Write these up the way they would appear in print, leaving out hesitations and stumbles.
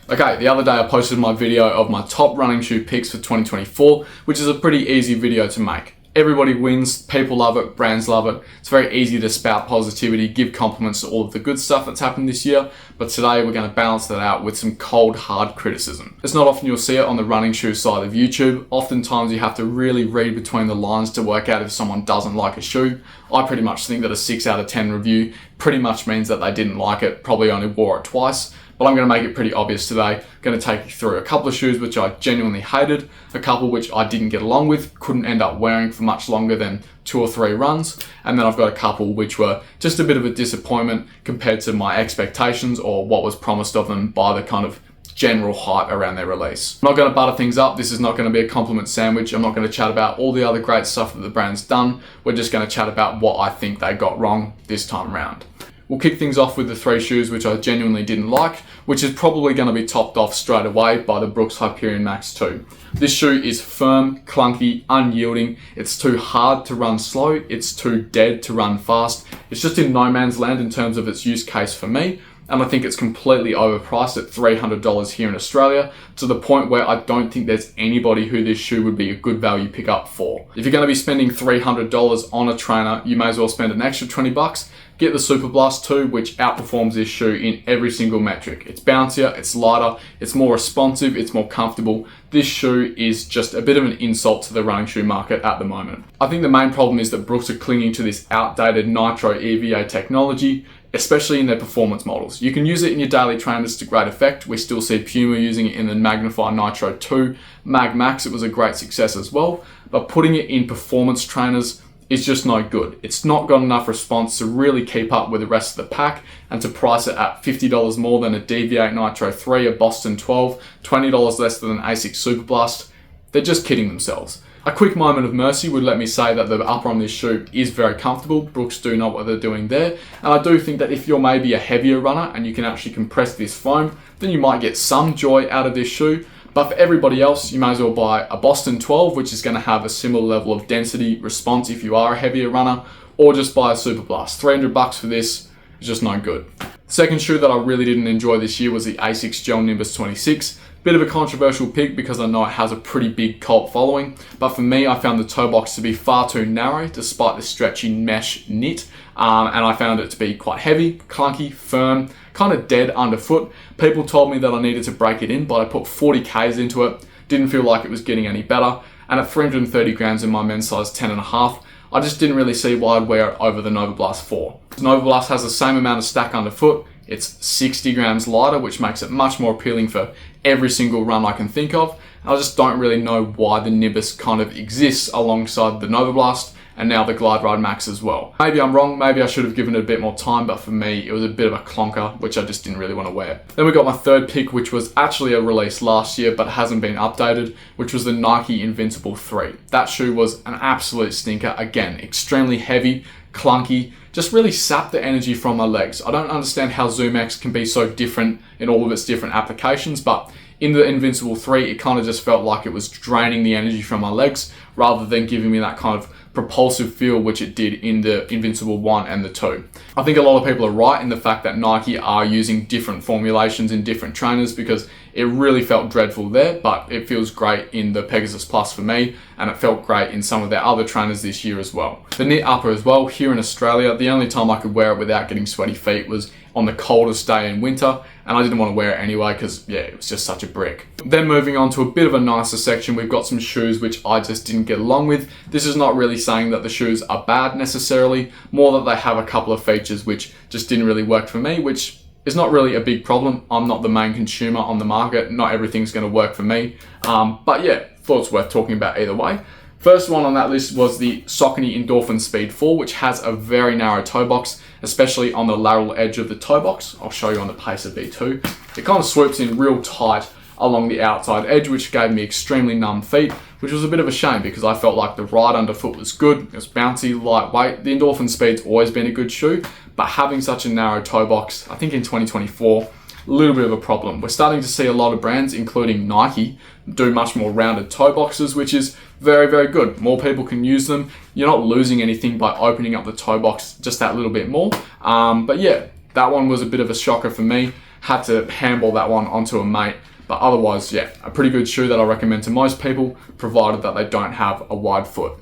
Okay, the other day I posted my video of my top running shoe picks for 2024, which is a pretty easy video to make. Everybody wins, people love it, brands love it. It's very easy to spout positivity, give compliments to all of the good stuff that's happened this year, but today we're going to balance that out with some cold, hard criticism. It's not often you'll see it on the running shoe side of YouTube. Oftentimes you have to really read between the lines to work out if someone doesn't like a shoe. I pretty much think that a 6 out of 10 review pretty much means that they didn't like it, probably only wore it twice. But I'm going to make it pretty obvious today. I'm going to take you through a couple of shoes which I genuinely hated, a couple which I didn't get along with, couldn't end up wearing for much longer than 2 or 3 runs, and then I've got a couple which were just a bit of a disappointment compared to my expectations or what was promised of them by the kind of general hype around their release. I'm not going to butter things up. This is not going to be a compliment sandwich. I'm not going to chat about all the other great stuff that the brand's done. We're just going to chat about what I think they got wrong this time around. We'll kick things off with the 3 shoes which I genuinely didn't like, which is probably going to be topped off straight away by the Brooks Hyperion Max 2. This shoe is firm, clunky, unyielding. It's too hard to run slow. It's too dead to run fast. It's just in no man's land in terms of its use case for me. And I think it's completely overpriced at $300 here in Australia, to the point where I don't think there's anybody who this shoe would be a good value pickup for. If you're going to be spending $300 on a trainer, you may as well spend an extra 20 bucks. Get the Super Blast 2, which outperforms this shoe in every single metric. It's bouncier, it's lighter, it's more responsive, it's more comfortable. This shoe is just a bit of an insult to the running shoe market at the moment. I think the main problem is that Brooks are clinging to this outdated Nitro EVA technology, especially in their performance models. You can use it in your daily trainers to great effect. We still see Puma using it in the Magnify Nitro 2. Mag Max, it was a great success as well, but putting it in performance trainers is just no good. It's not got enough response to really keep up with the rest of the pack, and to price it at $50 more than a Deviate Nitro 3, a Boston 12, $20 less than an Asics Super Blast, they're just kidding themselves. A quick moment of mercy would let me say that the upper on this shoe is very comfortable. Brooks do know what they're doing there. And I do think that if you're maybe a heavier runner and you can actually compress this foam, then you might get some joy out of this shoe. But for everybody else, you may as well buy a Boston 12, which is going to have a similar level of density response if you are a heavier runner, or just buy a Super Blast. 300 bucks for this is just no good. Second shoe that I really didn't enjoy this year was the Asics Jelly Nimus 26. Bit of a controversial pick because I know it has a pretty big cult following, but for me, I found the toe box to be far too narrow despite the stretchy mesh knit, and I found it to be quite heavy, clunky, firm, kind of dead underfoot. People told me that I needed to break it in, but I put 40 Ks into it, didn't feel like it was getting any better, and at 330 grams in my men's size 10.5, I just didn't really see why I'd wear it over the Nova Blast 4. Nova Blast has the same amount of stack underfoot. It's 60 grams lighter, which makes it much more appealing for every single run I can think of. I just don't really know why the Nimbus kind of exists alongside the Nova Blast and now the Glide Ride Max as well. Maybe I'm wrong, maybe I should have given it a bit more time, but for me, it was a bit of a clonker, which I just didn't really want to wear. Then we got my third pick, which was actually a release last year, but hasn't been updated, which was the Nike Invincible 3. That shoe was an absolute stinker. Again, extremely heavy, clunky, just really sapped the energy from my legs. I don't understand how ZoomX can be so different in all of its different applications, but in the Invincible 3, it kind of just felt like it was draining the energy from my legs rather than giving me that kind of propulsive feel which it did in the Invincible 1 and the 2. I think a lot of people are right in the fact that Nike are using different formulations in different trainers, because it really felt dreadful there, but it feels great in the Pegasus Plus for me, and it felt great in some of their other trainers this year as well. The knit upper as well, here in Australia, the only time I could wear it without getting sweaty feet was on the coldest day in winter, and I didn't want to wear it anyway because, yeah, it was just such a brick. Then moving on to a bit of a nicer section, we've got some shoes which I just didn't get along with. This is not really saying that the shoes are bad necessarily, more that they have a couple of features which just didn't really work for me, which is not really a big problem. I'm not the main consumer on the market. Not everything's going to work for me. But yeah, thought it's worth talking about either way. First one on that list was the Saucony Endorphin Speed 4, which has a very narrow toe box, especially on the lateral edge of the toe box. I'll show you on the Pacer B2. It kind of swoops in real tight along the outside edge, which gave me extremely numb feet, which was a bit of a shame because I felt like the ride underfoot was good. It was bouncy, lightweight. The Endorphin Speed's always been a good shoe, but having such a narrow toe box, I think in 2024, a little bit of a problem. We're starting to see a lot of brands, including Nike, do much more rounded toe boxes, which is very, very good. More people can use them. You're not losing anything by opening up the toe box just that little bit more. But yeah, that one was a bit of a shocker for me. had to handball that one onto a mate. But otherwise, yeah, a pretty good shoe that I recommend to most people, provided that they don't have a wide foot.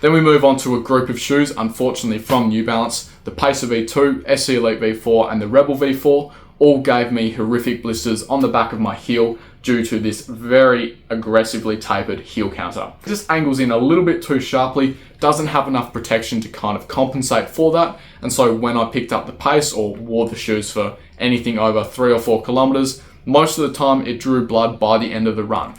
Then we move on to a group of shoes, unfortunately from New Balance. The Pacer V2, SC Elite V4, and the Rebel V4 all gave me horrific blisters on the back of my heel due to this very aggressively tapered heel counter. It just angles in a little bit too sharply, doesn't have enough protection to kind of compensate for that. And so when I picked up the Pace or wore the shoes for anything over 3 or 4 kilometers, most of the time it drew blood by the end of the run.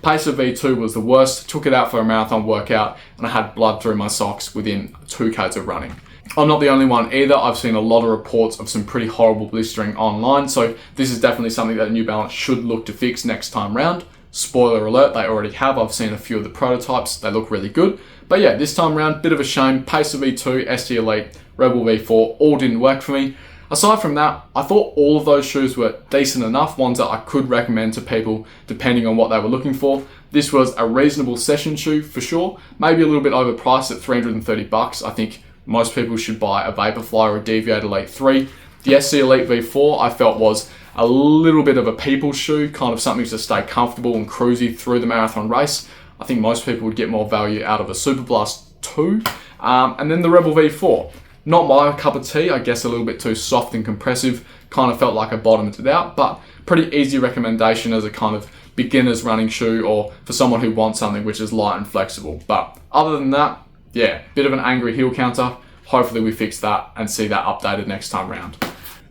Pacer V2 was the worst, took it out for a marathon workout, and I had blood through my socks within 2Ks of running. I'm not the only one either. I've seen a lot of reports of some pretty horrible blistering online, so this is definitely something that New Balance should look to fix next time round. Spoiler alert, they already have. I've seen a few of the prototypes. They look really good. But yeah, this time round, bit of a shame. Pacer V2, ST Elite, Rebel V4, all didn't work for me. Aside from that, I thought all of those shoes were decent enough, ones that I could recommend to people depending on what they were looking for. This was a reasonable session shoe for sure, maybe a little bit overpriced at 330 bucks. I think most people should buy a Vaporfly or a Deviate Elite 3. The SC Elite V4 I felt was a little bit of a people's shoe, kind of something to stay comfortable and cruisy through the marathon race. I think most people would get more value out of a Superblast 2. And then the Rebel V4. Not my cup of tea, I guess a little bit too soft and compressive. Kind of felt like I bottomed it out, but pretty easy recommendation as a kind of beginner's running shoe or for someone who wants something which is light and flexible. But other than that, yeah, bit of an angry heel counter. Hopefully we fix that and see that updated next time round.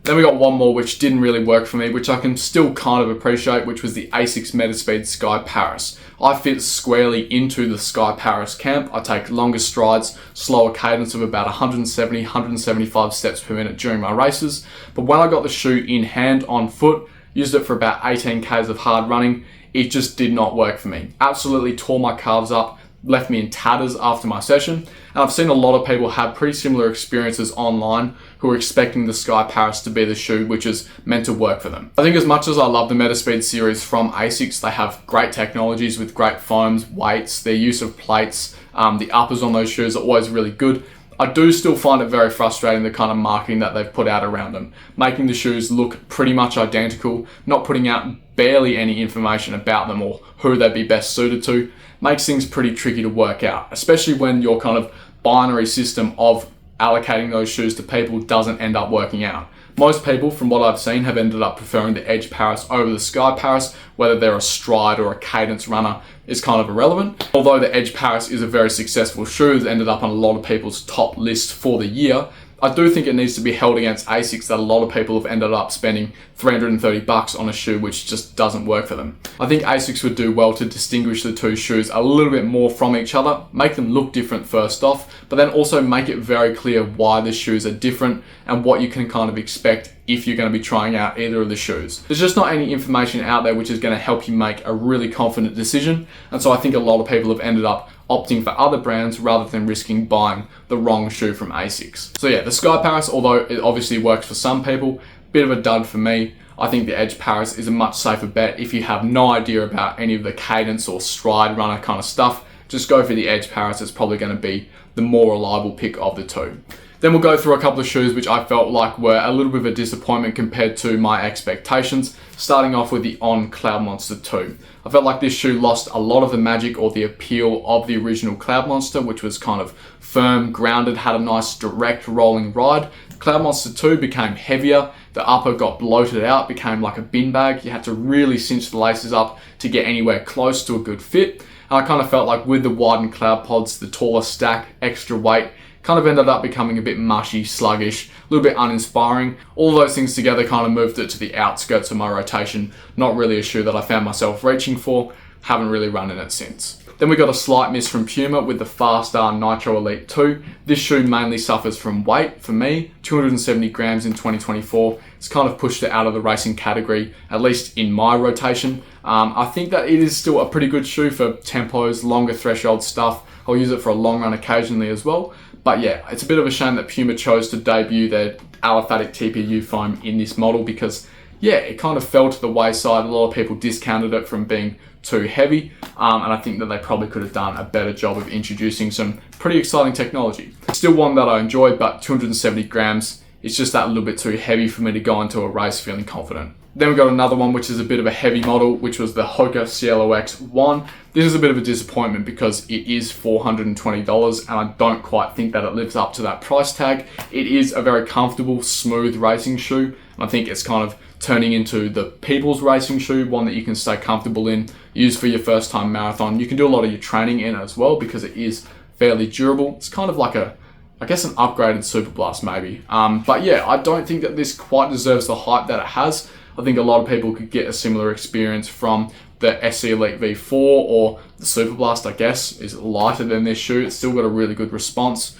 Then we got one more which didn't really work for me, which I can still kind of appreciate, which was the Asics Metaspeed Sky Paris. I fit squarely into the Sky Paris camp. I take longer strides, slower cadence of about 170, 175 steps per minute during my races. But when I got the shoe in hand, on foot, used it for about 18 Ks of hard running, it just did not work for me. Absolutely tore my calves up, left me in tatters after my session. And I've seen a lot of people have pretty similar experiences online who are expecting the Sky Paris to be the shoe which is meant to work for them. I think as much as I love the Metaspeed series from Asics, they have great technologies with great foams, weights, their use of plates, the uppers on those shoes are always really good. I do still find it very frustrating the kind of marketing that they've put out around them, making the shoes look pretty much identical, not putting out barely any information about them or who they'd be best suited to. Makes things pretty tricky to work out, especially when your kind of binary system of allocating those shoes to people doesn't end up working out. Most people, from what I've seen, have ended up preferring the Edge Paris over the Sky Paris. Whether they're a stride or a cadence runner is kind of irrelevant. Although the Edge Paris is a very successful shoe, it's ended up on a lot of people's top list for the year, I do think it needs to be held against Asics that a lot of people have ended up spending 330 bucks on a shoe which just doesn't work for them. I think Asics would do well to distinguish the two shoes a little bit more from each other, make them look different first off, but then also make it very clear why the shoes are different and what you can kind of expect if you're going to be trying out either of the shoes. There's just not any information out there which is going to help you make a really confident decision, and so I think a lot of people have ended up opting for other brands rather than risking buying the wrong shoe from Asics. So yeah, the Sky Paris, although it obviously works for some people, bit of a dud for me. I think the Edge Paris is a much safer bet if you have no idea about any of the cadence or stride runner kind of stuff. Just go for the Edge Paris, it's probably going to be the more reliable pick of the two. Then we'll go through a couple of shoes which I felt like were a little bit of a disappointment compared to my expectations, starting off with the On Cloud Monster 2. I felt like this shoe lost a lot of the magic or the appeal of the original Cloud Monster, which was kind of firm, grounded, had a nice direct rolling ride. Cloud Monster 2 became heavier, the upper got bloated out, became like a bin bag. You had to really cinch the laces up to get anywhere close to a good fit. And I kind of felt like with the widened cloud pods, the taller stack, extra weight, kind of ended up becoming a bit mushy, sluggish, a little bit uninspiring. All those things together kind of moved it to the outskirts of my rotation. Not really a shoe that I found myself reaching for. Haven't really run in it since. Then we got a slight miss from Puma with the Farstar Nitro Elite 2. This shoe mainly suffers from weight for me, 270 grams in 2024. It's kind of pushed it out of the racing category, at least in my rotation. I think that it is still a pretty good shoe for tempos, longer threshold stuff. I'll use it for a long run occasionally as well. But yeah, it's a bit of a shame that Puma chose to debut their aliphatic TPU foam in this model because, yeah, it kind of fell to the wayside. A lot of people discounted it from being too heavy, and I think that they probably could have done a better job of introducing some pretty exciting technology. Still one that I enjoyed, but 270 grams It's just that little bit too heavy for me to go into a race feeling confident. Then we got another one, which is a bit of a heavy model, which was the Hoka Cellow X1. This is a bit of a disappointment because it is $420 and I don't quite think that it lives up to that price tag. It is a very comfortable, smooth racing shoe. And I think it's kind of turning into the people's racing shoe, one that you can stay comfortable in, use for your first time marathon. You can do a lot of your training in as well because it is fairly durable. It's kind of like I guess an upgraded Super Blast maybe. But yeah, I don't think that this quite deserves the hype that it has. I think a lot of people could get a similar experience from the SC Elite V4 or the Super Blast, I guess, is lighter than this shoe. It's still got a really good response.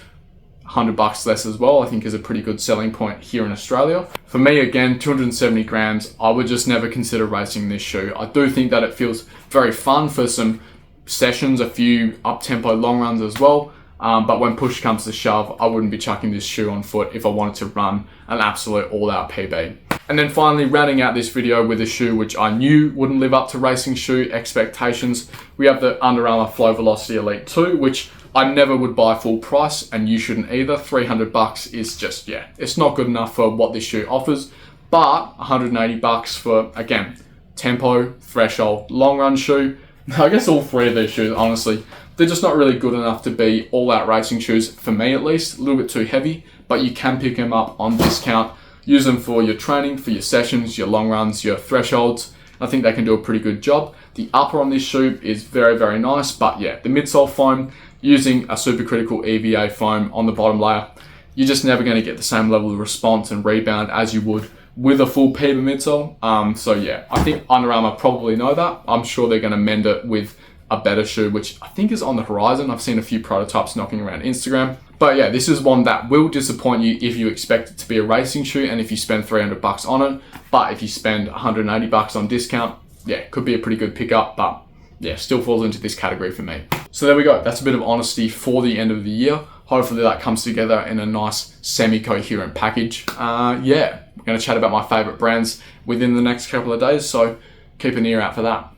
$100 less as well, I think is a pretty good selling point here in Australia. For me, again, 270 grams, I would just never consider racing this shoe. I do think that it feels very fun for some sessions, a few up-tempo long runs as well. But when push comes to shove, I wouldn't be chucking this shoe on foot if I wanted to run an absolute all-out PB. And then finally, rounding out this video with a shoe which I knew wouldn't live up to racing shoe expectations, we have the Under Armour Flow Velocity Elite 2, which I never would buy full price, and you shouldn't either. $300 is just, yeah, it's not good enough for what this shoe offers, but $180 for, again, tempo, threshold, long run shoe. I guess all three of these shoes, honestly, they're just not really good enough to be all-out racing shoes, for me at least. A little bit too heavy, but you can pick them up on discount. Use them for your training, for your sessions, your long runs, your thresholds. I think they can do a pretty good job. The upper on this shoe is very, very nice, but yeah, the midsole foam, using a supercritical EVA foam on the bottom layer, you're just never going to get the same level of response and rebound as you would with a full PEBA midsole. So yeah, I think Under Armour probably know that. I'm sure they're going to mend it with a better shoe, which I think is on the horizon. I've seen a few prototypes knocking around Instagram. But yeah, this is one that will disappoint you if you expect it to be a racing shoe and if you spend $300 on it. But if you spend $180 on discount, yeah, it could be a pretty good pickup, but yeah, still falls into this category for me. So there we go. That's a bit of honesty for the end of the year. Hopefully that comes together in a nice semi-coherent package. Yeah, we're going to chat about my favorite brands within the next couple of days, so keep an ear out for that.